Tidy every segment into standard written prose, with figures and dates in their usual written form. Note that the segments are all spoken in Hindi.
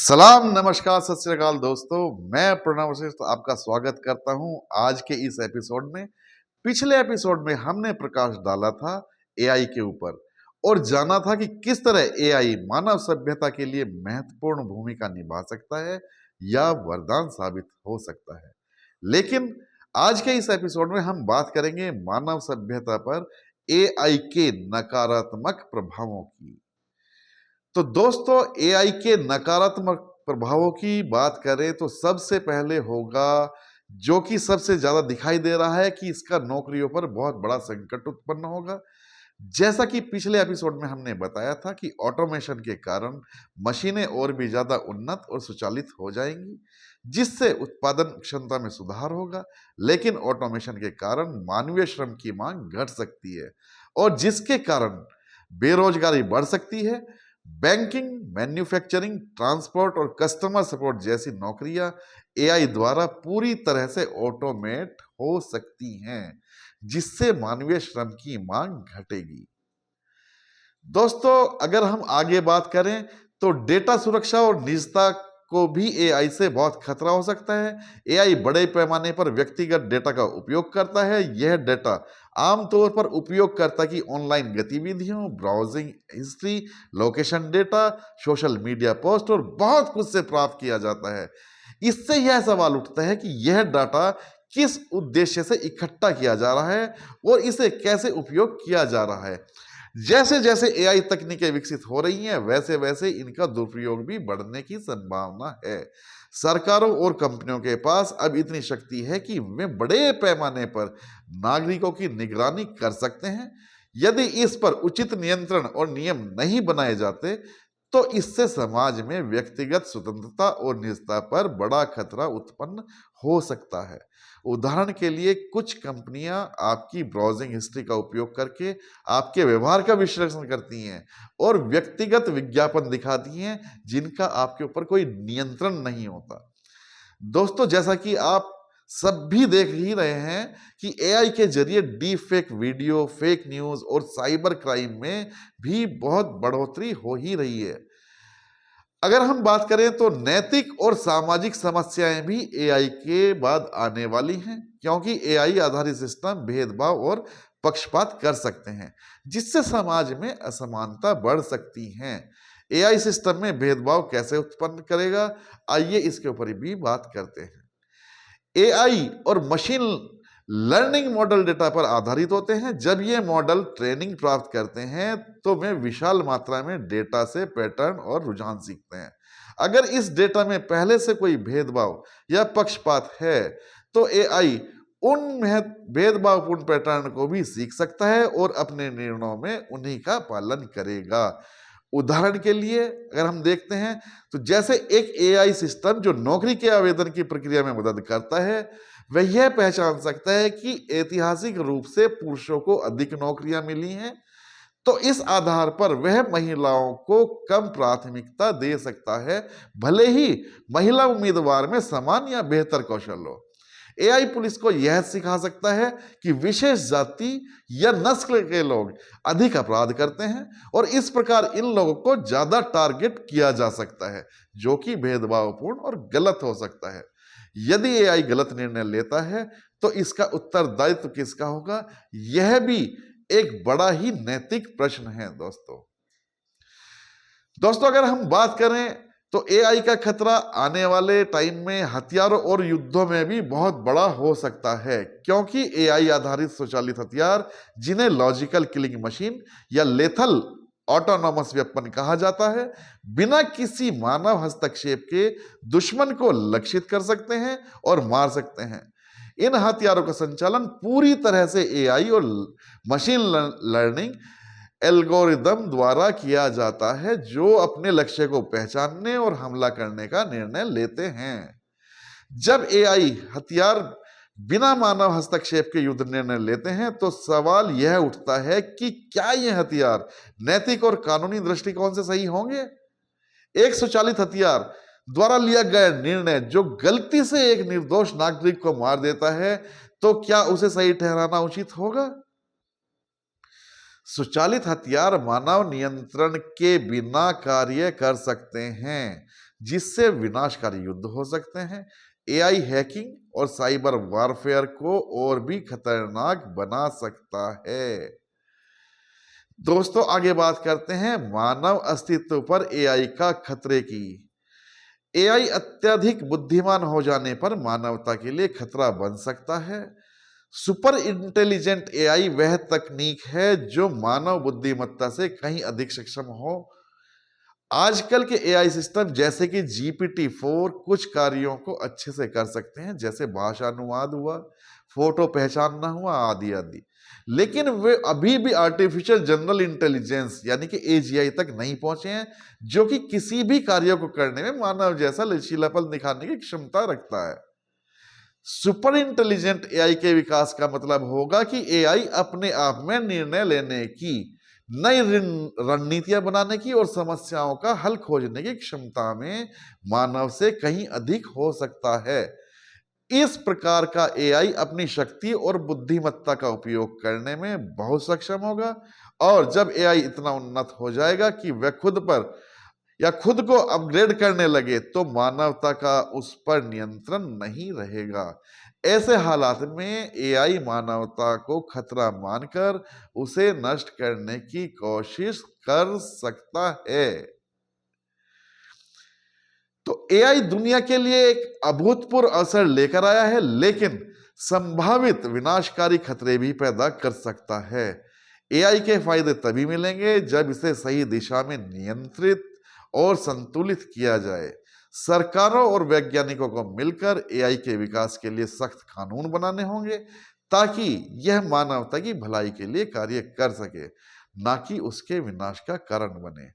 सलाम, नमस्कार, सत श्री अकाल दोस्तों। मैं प्रणव वशिष्ठ आपका स्वागत करता हूं आज के इस एपिसोड में। पिछले एपिसोड में हमने प्रकाश डाला था एआई के ऊपर और जाना था कि किस तरह एआई मानव सभ्यता के लिए महत्वपूर्ण भूमिका निभा सकता है या वरदान साबित हो सकता है। लेकिन आज के इस एपिसोड में हम बात करेंगे मानव सभ्यता पर एआई के नकारात्मक प्रभावों की। तो दोस्तों, एआई के नकारात्मक प्रभावों की बात करें तो सबसे पहले होगा जो कि सबसे ज्यादा दिखाई दे रहा है कि इसका नौकरियों पर बहुत बड़ा संकट उत्पन्न होगा। जैसा कि पिछले एपिसोड में हमने बताया था कि ऑटोमेशन के कारण मशीनें और भी ज्यादा उन्नत और स्वचालित हो जाएंगी, जिससे उत्पादन क्षमता में सुधार होगा। लेकिन ऑटोमेशन के कारण मानवीय श्रम की मांग घट सकती है और जिसके कारण बेरोजगारी बढ़ सकती है। बैंकिंग, मैन्युफैक्चरिंग, ट्रांसपोर्ट और कस्टमर सपोर्ट जैसी नौकरियां एआई द्वारा पूरी तरह से ऑटोमेट हो सकती हैं, जिससे मानवीय श्रम की मांग घटेगी। दोस्तों, अगर हम आगे बात करें तो डेटा सुरक्षा और निजता को भी एआई से बहुत खतरा हो सकता है। एआई बड़े पैमाने पर व्यक्तिगत डेटा का उपयोग करता है। यह डेटा आमतौर पर उपयोगकर्ता की ऑनलाइन गतिविधियों, browsing history, location data, social media post और बहुत कुछ से प्राप्त किया जाता है। इससे यह सवाल उठता है कि यह डाटा किस उद्देश्य से इकट्ठा किया जा रहा है और इसे कैसे उपयोग किया जा रहा है। जैसे जैसे एआई तकनीकें विकसित हो रही हैं, वैसे वैसे इनका दुरुपयोग भी बढ़ने की संभावना है। सरकारों और कंपनियों के पास अब इतनी शक्ति है कि वे बड़े पैमाने पर नागरिकों की निगरानी कर सकते हैं। यदि इस पर उचित नियंत्रण और नियम नहीं बनाए जाते तो इससे समाज में व्यक्तिगत स्वतंत्रता और निजता पर बड़ा खतरा उत्पन्न हो सकता है। उदाहरण के लिए, कुछ कंपनियां आपकी ब्राउजिंग हिस्ट्री का उपयोग करके आपके व्यवहार का विश्लेषण करती हैं और व्यक्तिगत विज्ञापन दिखाती हैं जिनका आपके ऊपर कोई नियंत्रण नहीं होता। दोस्तों, जैसा कि आप सब भी देख ही रहे हैं कि एआई के जरिए deep fake video, fake news और साइबर क्राइम में भी बहुत बढ़ोतरी हो ही रही है। अगर हम बात करें तो नैतिक और सामाजिक समस्याएं भी एआई के बाद आने वाली हैं, क्योंकि एआई आधारित सिस्टम भेदभाव और पक्षपात कर सकते हैं, जिससे समाज में असमानता बढ़ सकती है। एआई सिस्टम में भेदभाव कैसे उत्पन्न करेगा, आइए इसके ऊपर भी बात करते हैं। एआई और मशीन लर्निंग मॉडल डेटा पर आधारित होते हैं। जब ये मॉडल ट्रेनिंग प्राप्त करते हैं तो वे विशाल मात्रा में डेटा से पैटर्न और रुझान सीखते हैं। अगर इस डेटा में पहले से कोई भेदभाव या पक्षपात है तो एआई उन भेदभावपूर्ण पैटर्न को भी सीख सकता है और अपने निर्णयों में उन्हीं का पालन करेगा। उदाहरण के लिए अगर हम देखते हैं तो जैसे एक एआई सिस्टम जो नौकरी के आवेदन की प्रक्रिया में मदद करता है, वह यह पहचान सकता है कि ऐतिहासिक रूप से पुरुषों को अधिक नौकरियां मिली हैं, तो इस आधार पर वह महिलाओं को कम प्राथमिकता दे सकता है, भले ही महिला उम्मीदवार में समान या बेहतर कौशल हो। एआई पुलिस को यह सिखा सकता है कि विशेष जाति या नस्ल के लोग अधिक अपराध करते हैं और इस प्रकार इन लोगों को ज्यादा टारगेट किया जा सकता है, जो कि भेदभावपूर्ण और गलत हो सकता है। यदि एआई गलत निर्णय लेता है तो इसका उत्तरदायित्व किसका होगा, यह भी एक बड़ा ही नैतिक प्रश्न है। दोस्तों, अगर हम बात करें तो एआई का खतरा आने वाले टाइम में हथियारों और युद्धों में भी बहुत बड़ा हो सकता है, क्योंकि एआई आधारित स्वचालित हथियार, जिन्हें लॉजिकल किलिंग मशीन या लेथल ऑटोनॉमस वेपन कहा जाता है, बिना किसी मानव हस्तक्षेप के दुश्मन को लक्षित कर सकते हैं और मार सकते हैं। इन हथियारों का संचालन पूरी तरह से एआई और मशीन लर्निंग एल्गोरिदम द्वारा किया जाता है, जो अपने लक्ष्य को पहचानने और हमला करने का निर्णय लेते हैं। जब एआई हथियार बिना मानव हस्तक्षेप के युद्ध निर्णय लेते हैं तो सवाल यह उठता है कि क्या ये हथियार नैतिक और कानूनी दृष्टिकोण से सही होंगे। एक स्वचालित हथियार द्वारा लिया गया निर्णय जो गलती से एक निर्दोष नागरिक को मार देता है, तो क्या उसे सही ठहराना उचित होगा? स्वचालित हथियार मानव नियंत्रण के बिना कार्य कर सकते हैं, जिससे विनाशकारी युद्ध हो सकते हैं। एआई हैकिंग और साइबर वॉरफेयर को और भी खतरनाक बना सकता है। दोस्तों, आगे बात करते हैं मानव अस्तित्व पर एआई का खतरे की। एआई अत्यधिक बुद्धिमान हो जाने पर मानवता के लिए खतरा बन सकता है। सुपर इंटेलिजेंट एआई वह तकनीक है जो मानव बुद्धिमत्ता से कहीं अधिक सक्षम हो। आजकल के एआई सिस्टम जैसे कि GPT-4 कुछ कार्यों को अच्छे से कर सकते हैं, जैसे भाषा अनुवाद हुआ, फोटो पहचानना हुआ, आदि आदि। लेकिन वे अभी भी आर्टिफिशियल जनरल इंटेलिजेंस यानी कि AGI तक नहीं पहुंचे हैं, जो कि किसी भी कार्य को करने में मानव जैसा लचीलापन दिखाने की क्षमता रखता है। सुपर इंटेलिजेंट एआई के विकास का मतलब होगा कि एआई अपने आप में निर्णय लेने की, नई रणनीतियां बनाने की और समस्याओं का हल खोजने की क्षमता में मानव से कहीं अधिक हो सकता है। इस प्रकार का एआई अपनी शक्ति और बुद्धिमत्ता का उपयोग करने में बहुत सक्षम होगा, और जब एआई इतना उन्नत हो जाएगा कि वह खुद को अपग्रेड करने लगे तो मानवता का उस पर नियंत्रण नहीं रहेगा। ऐसे हालात में एआई मानवता को खतरा मानकर उसे नष्ट करने की कोशिश कर सकता है। तो एआई दुनिया के लिए एक अभूतपूर्व अवसर लेकर आया है, लेकिन संभावित विनाशकारी खतरे भी पैदा कर सकता है। एआई के फायदे तभी मिलेंगे जब इसे सही दिशा में नियंत्रित और संतुलित किया जाए। सरकारों और वैज्ञानिकों को मिलकर एआई के विकास के लिए सख्त कानून बनाने होंगे, ताकि यह मानवता की भलाई के लिए कार्य कर सके, ना कि उसके विनाश का कारण बने।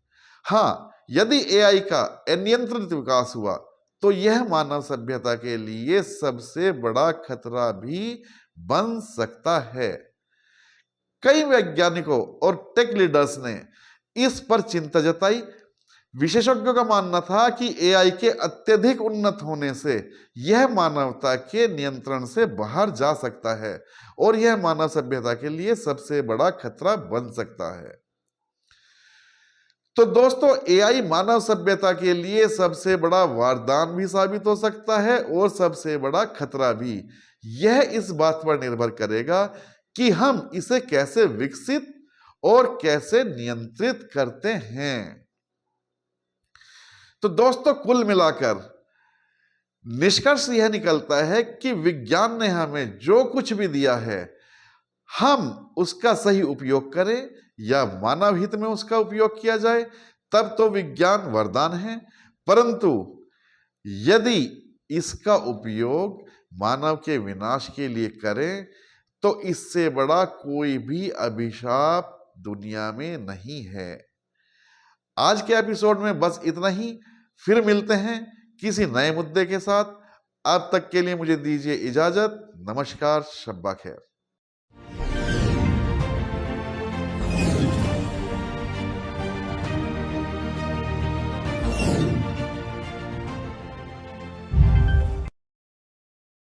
हाँ, यदि एआई का अनियंत्रित विकास हुआ तो यह मानव सभ्यता के लिए सबसे बड़ा खतरा भी बन सकता है। कई वैज्ञानिकों और टेक लीडर्स ने इस पर चिंता जताई। विशेषज्ञों का मानना था कि एआई के अत्यधिक उन्नत होने से यह मानवता के नियंत्रण से बाहर जा सकता है और यह मानव सभ्यता के लिए सबसे बड़ा खतरा बन सकता है। तो दोस्तों, एआई मानव सभ्यता के लिए सबसे बड़ा वरदान भी साबित हो सकता है और सबसे बड़ा खतरा भी। यह इस बात पर निर्भर करेगा कि हम इसे कैसे विकसित और कैसे नियंत्रित करते हैं। तो दोस्तों, कुल मिलाकर निष्कर्ष यह निकलता है कि विज्ञान ने हमें जो कुछ भी दिया है, हम उसका सही उपयोग करें या मानव हित में उसका उपयोग किया जाए, तब तो विज्ञान वरदान है। परंतु यदि इसका उपयोग मानव के विनाश के लिए करें तो इससे बड़ा कोई भी अभिशाप दुनिया में नहीं है। आज के एपिसोड में बस इतना ही। फिर मिलते हैं किसी नए मुद्दे के साथ। अब तक के लिए मुझे दीजिए इजाजत। नमस्कार, शब्बा खैर।